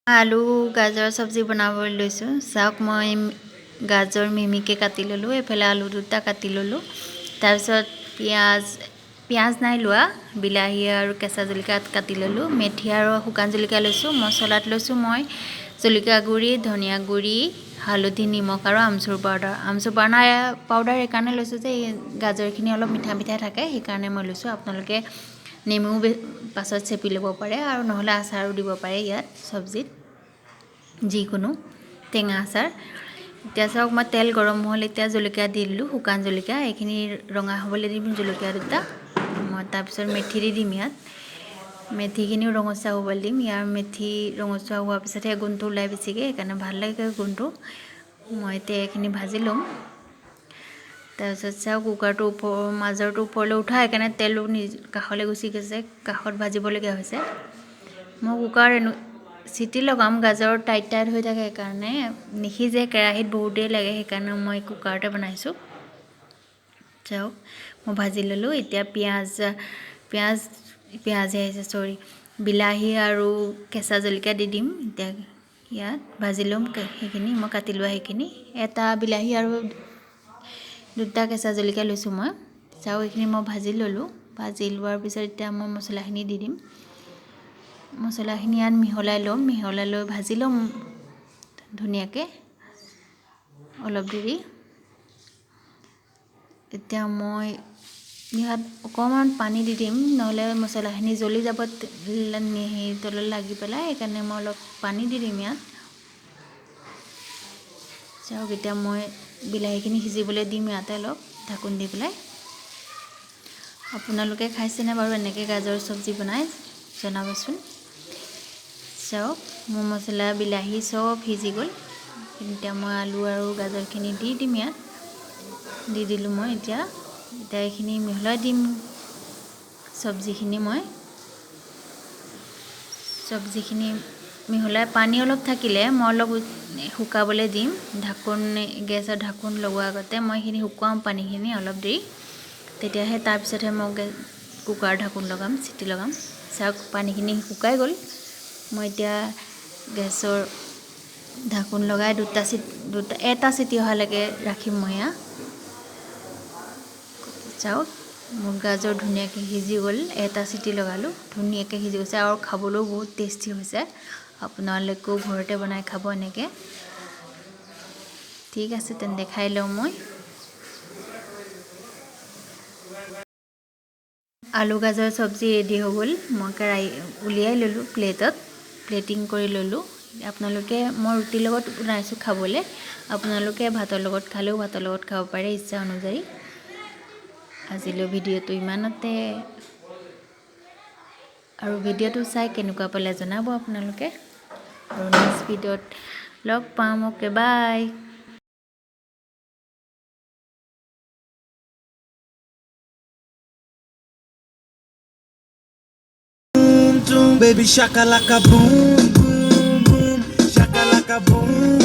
आलू गाजर सब्जी बनाবলৈ লৈছোঁ চাওক মই গাজৰ মিমিকে কাটি ললোঁ এফালে আলু দুটা কাটি ললোঁ তাৰপিছত পিয়াজ নাই লোৱা বিলাহী আৰু কেঁচা জলকীয়া কাটি ললোঁ মেথি আৰু শুকান জলকীয়া লৈছোঁ মছলাত লৈছোঁ মই জলকীয়া গুড়ি ধনিয়া গুড়ি হালধি নিমখ আৰু আমচুৰ পাউডাৰ এইকাৰণে লৈছোঁ যে গাজৰখিনি অলপ মিঠা মিঠা থাকে সেইকাৰণে মই লৈছোঁ আপোনালোকে নেমু পাছত চেপি ল'ব পাৰে আৰু নহলে আচাৰো দিব পাৰে ইয়াত সবজিত যিকোনো টেঙা আচাৰ এতিয়া চাওক মই তেল গৰম হ'ল এতিয়া জলকীয়া দি দিলোঁ শুকান জলকীয়া এইখিনি ৰঙা হ'বলৈ দিম জলকীয়া দুটা মই তাৰপিছত মেথি দি দিম ইয়াত মেথিখিনিও ৰঙচুৱা হ'বলৈ দিম ইয়াৰ মেথি ৰঙচুৱা হোৱাৰ পিছতহে গুণটো ওলাই বেছিকৈ সেইকাৰণে ভাল লাগে গুণটো মই এতিয়া এইখিনি ভাজি ল'ম তাৰপিছত চাওক কুকাৰটো মাজৰটো ওপৰলৈ উঠা সেইকাৰণে তেলো কাষলৈ গুচি গৈছে কাষত ভাজিবলগীয়া হৈছে মই কুকাৰ চিটি লগাম গাজৰ টাইট হৈ থাকে সেইকাৰণে নিখিজে কেৰাহীত বহুত দেৰি লাগে সেইকাৰণে মই কুকাৰতে বনাইছোঁ চাওক মই ভাজি ল'লোঁ এতিয়া পিঁয়াজে আহিছে চৰি বিলাহী আৰু কেঁচা জলকীয়া দি দিম এতিয়া ইয়াত ভাজি ল'ম সেইখিনি মই কাটি লোৱা সেইখিনি এটা বিলাহী আৰু দুটা কেঁচা জলকীয়া লৈছোঁ মই চাওক এইখিনি মই ভাজি ল'লোঁ ভাজি লোৱাৰ পিছত এতিয়া মই মছলাখিনি দি দিম মছলাখিনি ইয়াত মিহলাই লৈ ভাজি ল'ম ধুনীয়াকৈ অলপ দেৰি এতিয়া মই ইয়াত অকণমান পানী দি দিম নহ'লে মছলাখিনি জ্বলি যাব তলত লাগি পেলাই সেইকাৰণে মই অলপ পানী দি দিম ইয়াত চাওক এতিয়া মই বিলাহীখিনি সিজিবলৈ দিম ইয়াতে অলপ ঢাকোন দি পেলাই আপোনালোকে খাইছেনে বাৰু এনেকৈ গাজৰ চব্জি বনাই জনাবচোন চাওক মোৰ মছলা বিলাহী চব সিজি গ'ল এতিয়া মই আলু আৰু গাজৰখিনি দি দিম ইয়াত দি দিলোঁ মই এতিয়া এইখিনি মিহলাই দিম চব্জিখিনি মিহলাই পানী অলপ থাকিলে মই অলপ শুকাবলৈ দিম গেছৰ ঢাকোন লগোৱাৰ আগতে মই এইখিনি শুকুৱাম পানীখিনি অলপ দেৰি তেতিয়াহে তাৰপিছতহে মই কুকাৰ ঢাকোন লগাম চিটি লগাম চাওক পানীখিনি শুকাই গ'ল মই এতিয়া গেছৰ ঢাকোন লগাই এটা চিটি অহালৈকে ৰাখিম মই ইয়াত চাওক মোৰ গাজৰ ধুনীয়াকৈ সিজি গ'ল এটা চিটি লগালোঁ ধুনীয়াকৈ সিজি গৈছে আৰু খাবলৈও বহুত টেষ্টি হৈছে আপোনালোকেও ঘৰতে বনাই খাব এনেকৈ ঠিক আছে তেন্তে খাই লওঁ মই আলু গাজৰ চব্জি ৰেডি হৈ গ'ল মই কেৰাহী উলিয়াই ল'লোঁ প্লেটিং কৰি ল'লোঁ আপোনালোকে মই ৰুটিৰ লগত বনাইছোঁ খাবলৈ আপোনালোকে ভাতৰ লগত খালেও ভাতৰ লগত খাব পাৰে ইচ্ছা অনুযায়ী আজিলৈ ভিডিঅ'টো ইমানতে আৰু ভিডিঅ'টো চাই কেনেকুৱা পালে জনাব আপোনালোকে আৰু নেক্সট ভিডিঅ'ত লগ পাম okay bye Baby shakalaka boom boom boom shakalaka boom